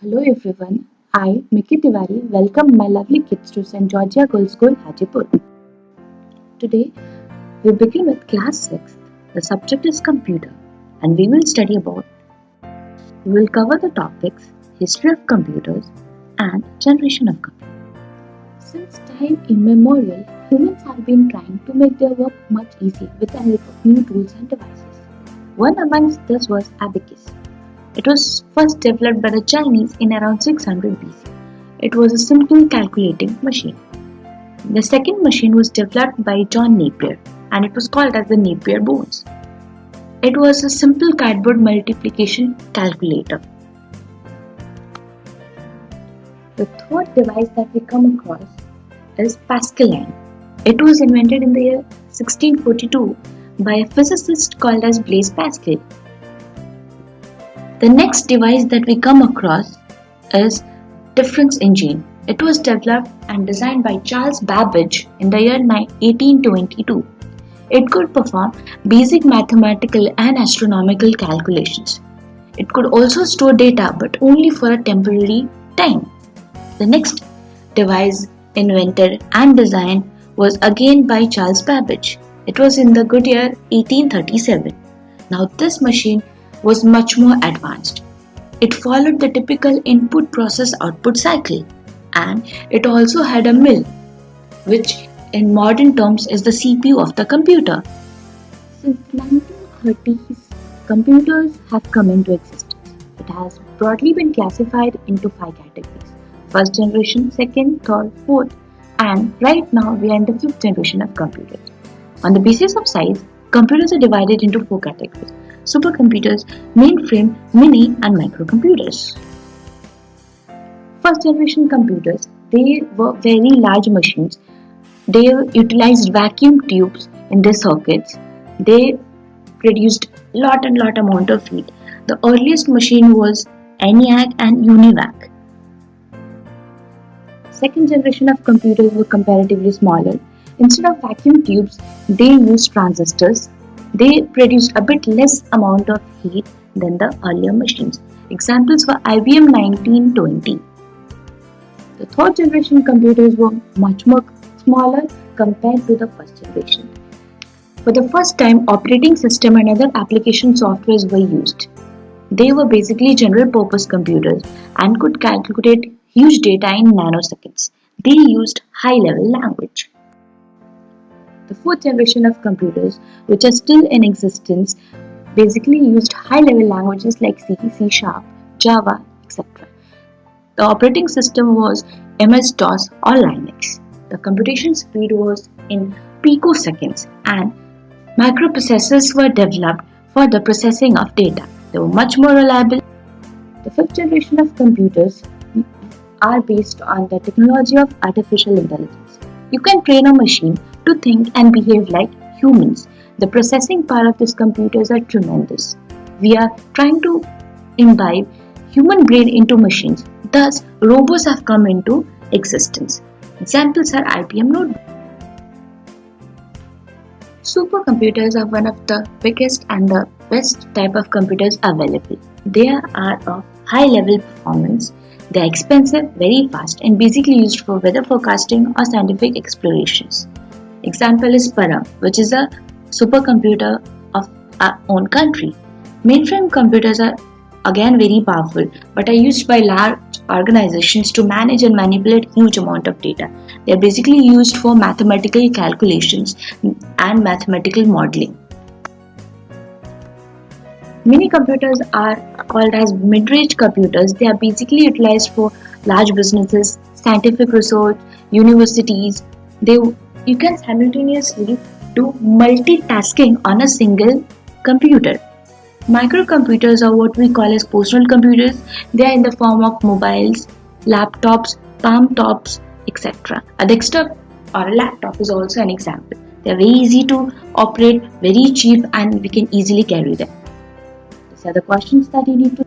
Hello everyone, I, Miki Tiwari, welcome my lovely kids to St.Georgia Girls School, Hajipur. Today, we begin with class 6. The subject is computer and we will study about. We will cover the topics history of computers and generation of computers. Since time immemorial, humans have been trying to make their work much easier with the help of new tools and devices. One amongst this was abacus. It was first developed by the Chinese in around 600 BC. It was a simple calculating machine. The second machine was developed by John Napier and it was called as the Napier bones. It was a simple cardboard multiplication calculator. The third device that we come across is Pascaline. It was invented in the year 1642 by a physicist called as Blaise Pascal. The next device that we come across is difference engine. It was developed and designed by Charles Babbage in the year 1822. It could perform basic mathematical and astronomical calculations. It could also store data but only for a temporary time. The next device invented and designed was again by Charles Babbage. It was in the good year 1837. Now this machine was much more advanced. It followed the typical input process output cycle and it also had a mill, which in modern terms is the CPU of the computer. Since 1930s, computers have come into existence. It has broadly been classified into 5 categories: first generation, second, third, fourth, and right now we are in the 5th generation of computers. On the basis of size, computers are divided into 4 categories: supercomputers, mainframe, mini and microcomputers. First generation computers, they were very large machines. They utilized vacuum tubes in their circuits. They produced lot amount of heat. The earliest machine was ENIAC and UNIVAC. Second generation of computers were comparatively smaller. Instead of vacuum tubes, they used transistors. They produced a bit less amount of heat than the earlier machines. Examples were IBM 1920. The third generation computers were much more smaller compared to the first generation. For the first time, operating system and other application softwares were used. They were basically general purpose computers and could calculate huge data in nanoseconds. They used high level language. The fourth generation of computers, which are still in existence, basically used high-level languages like C, C#, Java, etc. The operating system was MS-DOS or Linux. The computation speed was in picoseconds and microprocessors were developed for the processing of data. They were much more reliable. The fifth generation of computers are based on the technology of artificial intelligence. You can train a machine to think and behave like humans. The processing power of these computers are tremendous. We are trying to imbibe human brain into machines. Thus, robots have come into existence. Examples are IBM notebooks. Supercomputers are one of the biggest and the best type of computers available. They are of high level performance. They are expensive, very fast, and basically used for weather forecasting or scientific explorations. Example is Param, which is a supercomputer of our own country. Mainframe computers are again very powerful, but are used by large organizations to manage and manipulate huge amount of data. They are basically used for mathematical calculations and mathematical modeling. Minicomputers are called as mid-range computers. They are basically utilized for large businesses, scientific research, universities. You can simultaneously do multitasking on a single computer. Microcomputers are what we call as personal computers. They are in the form of mobiles, laptops, palm tops, etc. A desktop or a laptop is also an example. They are very easy to operate, very cheap, and we can easily carry them. These are the questions that you need to